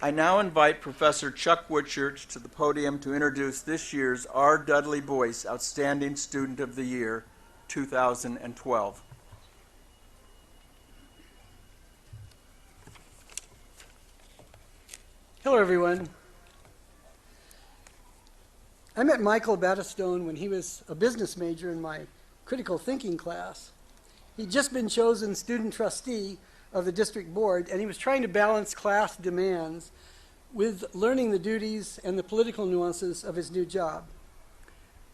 I now invite Professor Chuck Whitchurch to the podium to introduce this year's R. Dudley Boyce Outstanding Student of the Year, 2012. Hello, everyone. I met Michael Battistone when he was a business major in my critical thinking class. He'd just been chosen student trustee of the district board, and he was trying to balance class demands with learning the duties and the political nuances of his new job.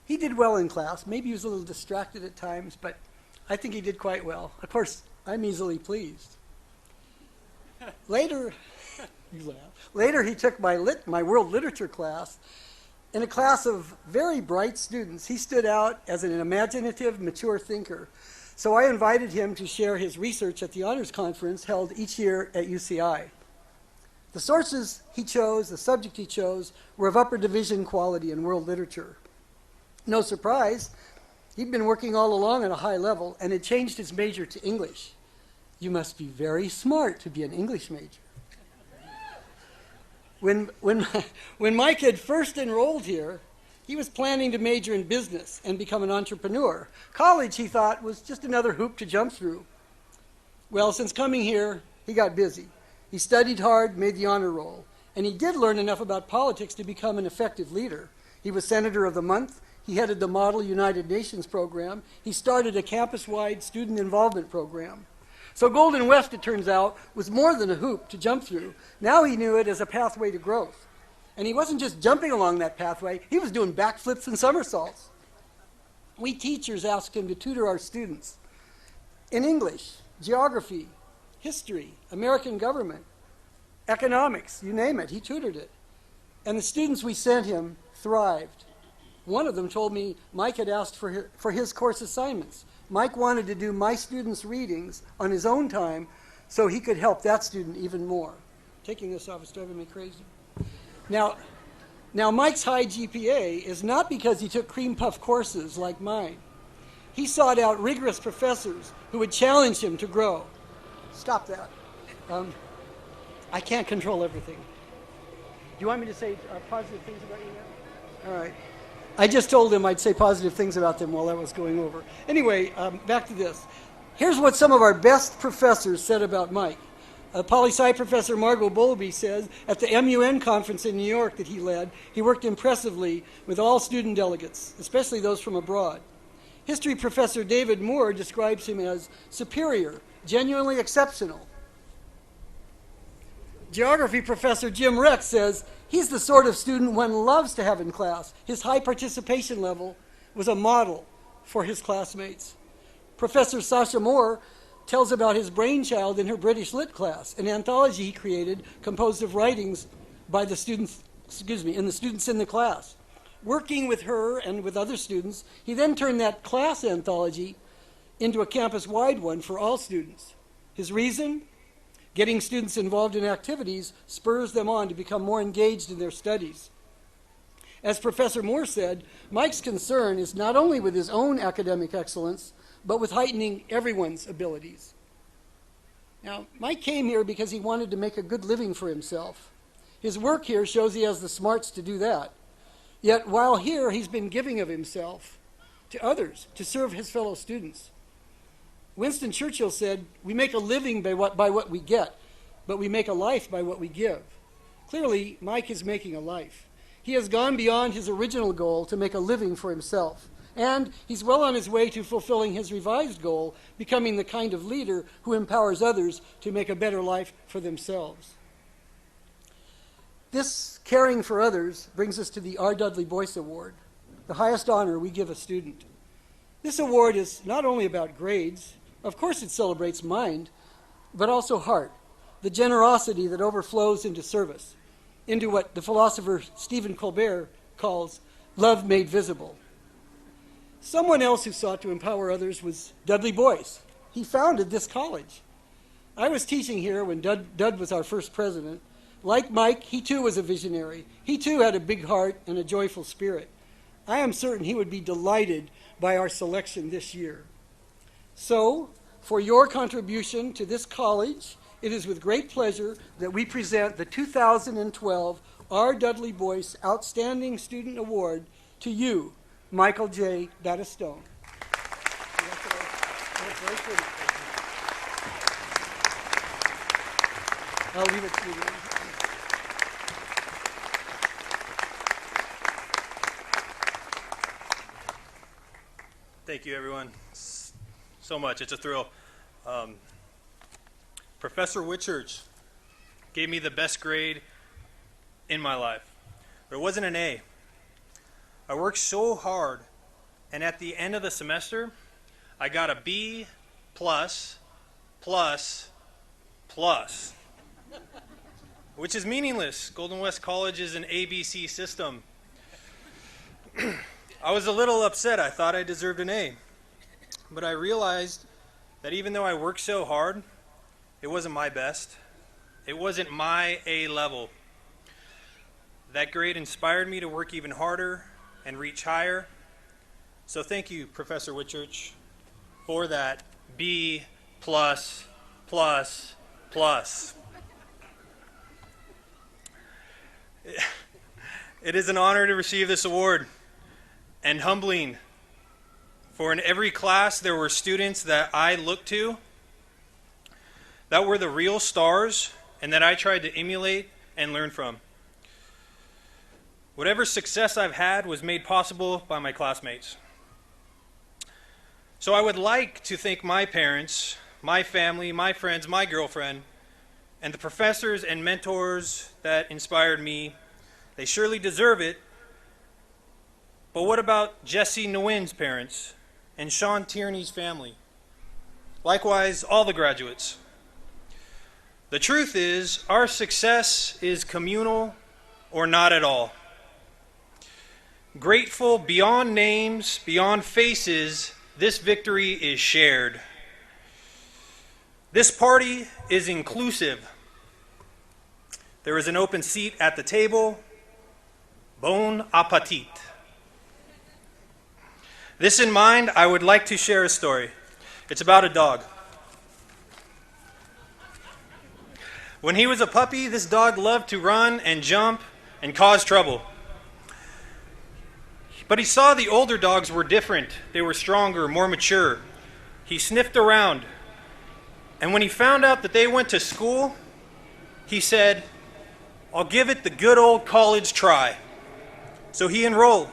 He did well in class. Maybe he was a little distracted at times, but I think he did quite well. Of course, I'm easily pleased. Later, he took my world literature class. In a class of very bright students, he stood out as an imaginative, mature thinker. So I invited him to share his research at the honors conference held each year at UCI. The sources he chose, the subject he chose, were of upper division quality in world literature. No surprise, he'd been working all along at a high level and had changed his major to English. You must be very smart to be an English major. When Mike had first enrolled here, he was planning to major in business and become an entrepreneur. College, he thought, was just another hoop to jump through. Well, since coming here, he got busy. He studied hard, made the honor roll, and he did learn enough about politics to become an effective leader. He was Senator of the Month. He headed the Model United Nations program. He started a campus-wide student involvement program. So Golden West, it turns out, was more than a hoop to jump through. Now he knew it as a pathway to growth. And he wasn't just jumping along that pathway, he was doing backflips and somersaults. We teachers asked him to tutor our students in English, geography, history, American government, economics, you name it, he tutored it. And the students we sent him thrived. One of them told me Mike had asked for his course assignments. Mike wanted to do my students' readings on his own time so he could help that student even more. Taking this off is driving me crazy. Now Mike's high GPA is not because he took cream puff courses like mine. He sought out rigorous professors who would challenge him to grow. Stop that. I can't control everything. Do you want me to say positive things about you now? All right. I just told him I'd say positive things about them while I was going over. Anyway, back to this. Here's what some of our best professors said about Mike. Poli-sci professor Margot Bowlby says at the MUN conference in New York that he led, he worked impressively with all student delegates, especially those from abroad. History professor David Moore describes him as superior, genuinely exceptional. Geography professor Jim Rex says he's the sort of student one loves to have in class. His high participation level was a model for his classmates. Professor Sasha Moore tells about his brainchild in her British Lit class, an anthology he created composed of writings by the students, and the students in the class. Working with her and with other students, he then turned that class anthology into a campus-wide one for all students. His reason? Getting students involved in activities spurs them on to become more engaged in their studies. As Professor Moore said, Mike's concern is not only with his own academic excellence, but with heightening everyone's abilities. Now, Mike came here because he wanted to make a good living for himself. His work here shows he has the smarts to do that. Yet while here, he's been giving of himself to others to serve his fellow students. Winston Churchill said, "We make a living by what we get, but we make a life by what we give." Clearly, Mike is making a life. He has gone beyond his original goal to make a living for himself. And he's well on his way to fulfilling his revised goal, becoming the kind of leader who empowers others to make a better life for themselves. This caring for others brings us to the R. Dudley Boyce Award, the highest honor we give a student. This award is not only about grades, of course it celebrates mind, but also heart, the generosity that overflows into service, into what the philosopher Stephen Colbert calls love made visible. Someone else who sought to empower others was Dudley Boyce. He founded this college. I was teaching here when Dud was our first president. Like Mike, he too was a visionary. He too had a big heart and a joyful spirit. I am certain he would be delighted by our selection this year. So, for your contribution to this college it is with great pleasure that we present the 2012 R. Dudley Boyce Outstanding Student Award to you, Michael J. Battistone. I'll leave it to you. Thank you, everyone, so much. It's a thrill. Professor Whitchurch gave me the best grade in my life, but it wasn't an A. I worked so hard, and at the end of the semester, I got a B plus, which is meaningless. Golden West College is an ABC system. I was a little upset. I thought I deserved an A. But I realized that even though I worked so hard, it wasn't my best. It wasn't my A level. That grade inspired me to work even harder and reach higher. So thank you, Professor Whitchurch, for that B plus. It is an honor to receive this award, and humbling, for in every class there were students that I looked to, that were the real stars, and that I tried to emulate and learn from. Whatever success I've had was made possible by my classmates. So I would like to thank my parents, my family, my friends, my girlfriend, and the professors and mentors that inspired me. They surely deserve it. But what about Jesse Nguyen's parents and Sean Tierney's family? Likewise, all the graduates. The truth is, our success is communal or not at all. Grateful beyond names, beyond faces, this victory is shared. This party is inclusive. There is an open seat at the table. Bon appetit. This in mind, I would like to share a story. It's about a dog. When he was a puppy, this dog loved to run and jump and cause trouble. But he saw the older dogs were different. They were stronger, more mature. He sniffed around. And when he found out that they went to school, he said, "I'll give it the good old college try." So he enrolled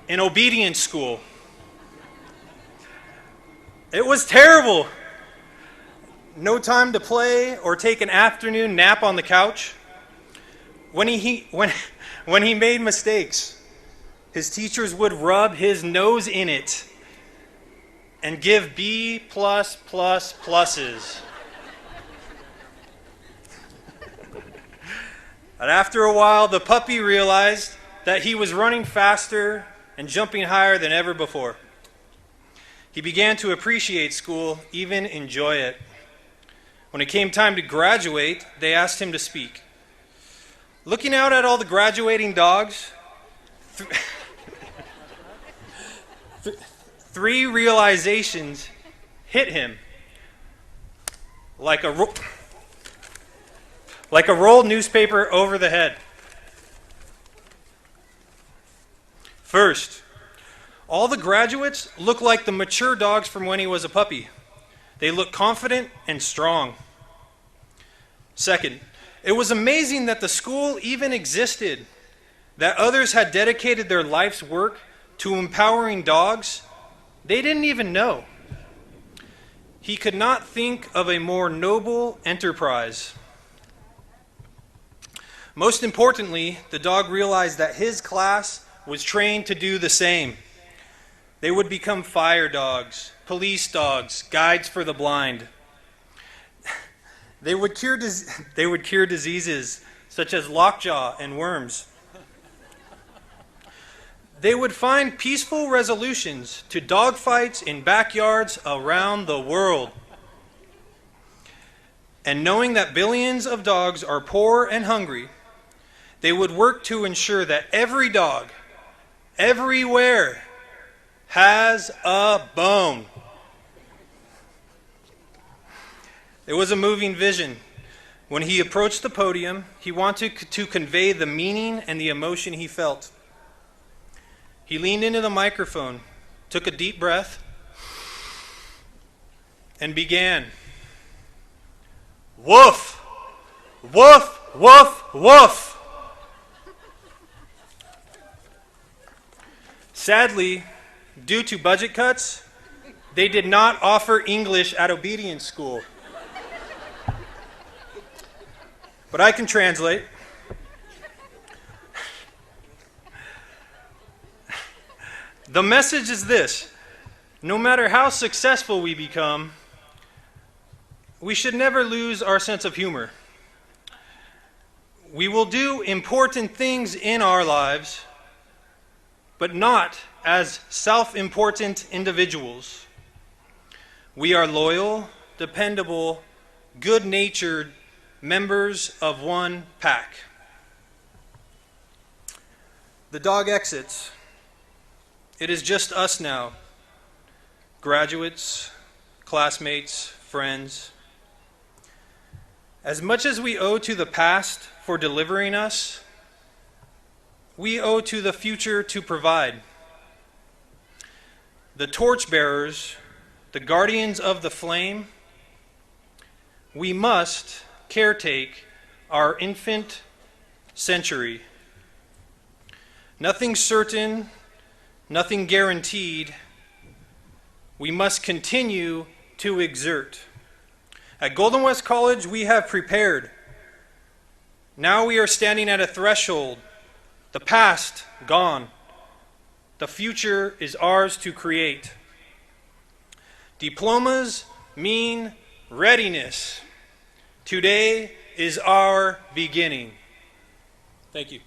in obedience school. It was terrible. No time to play or take an afternoon nap on the couch. When he made mistakes, his teachers would rub his nose in it and give B+++. And after a while, the puppy realized that he was running faster and jumping higher than ever before. He began to appreciate school, even enjoy it. When it came time to graduate, they asked him to speak. Looking out at all the graduating dogs, three realizations hit him like a rolled newspaper over the head. First, all the graduates look like the mature dogs from when he was a puppy. They look confident and strong. Second, it was amazing that the school even existed, that others had dedicated their life's work to empowering dogs they didn't even know. He could not think of a more noble enterprise. Most importantly, the dog realized that his class was trained to do the same. They would become fire dogs, police dogs, guides for the blind. They would cure diseases such as lockjaw and worms. They would find peaceful resolutions to dogfights in backyards around the world. And knowing that billions of dogs are poor and hungry, they would work to ensure that every dog, everywhere, has a bone. It was a moving vision. When he approached the podium, he wanted to convey the meaning and the emotion he felt. He leaned into the microphone, took a deep breath, and began. Woof! Woof! Woof! Woof! Sadly, due to budget cuts, they did not offer English at obedience school. But I can translate. The message is this: no matter how successful we become, we should never lose our sense of humor. We will do important things in our lives, but not as self-important individuals. We are loyal, dependable, good-natured members of one pack. The dog exits. It is just us now, graduates, classmates, friends. As much as we owe to the past for delivering us, we owe to the future to provide. The torchbearers, the guardians of the flame, we must caretake our infant century. Nothing certain, nothing guaranteed. We must continue to exert. At Golden West College, we have prepared. Now we are standing at a threshold. The past, gone. The future is ours to create. Diplomas mean readiness. Today is our beginning. Thank you.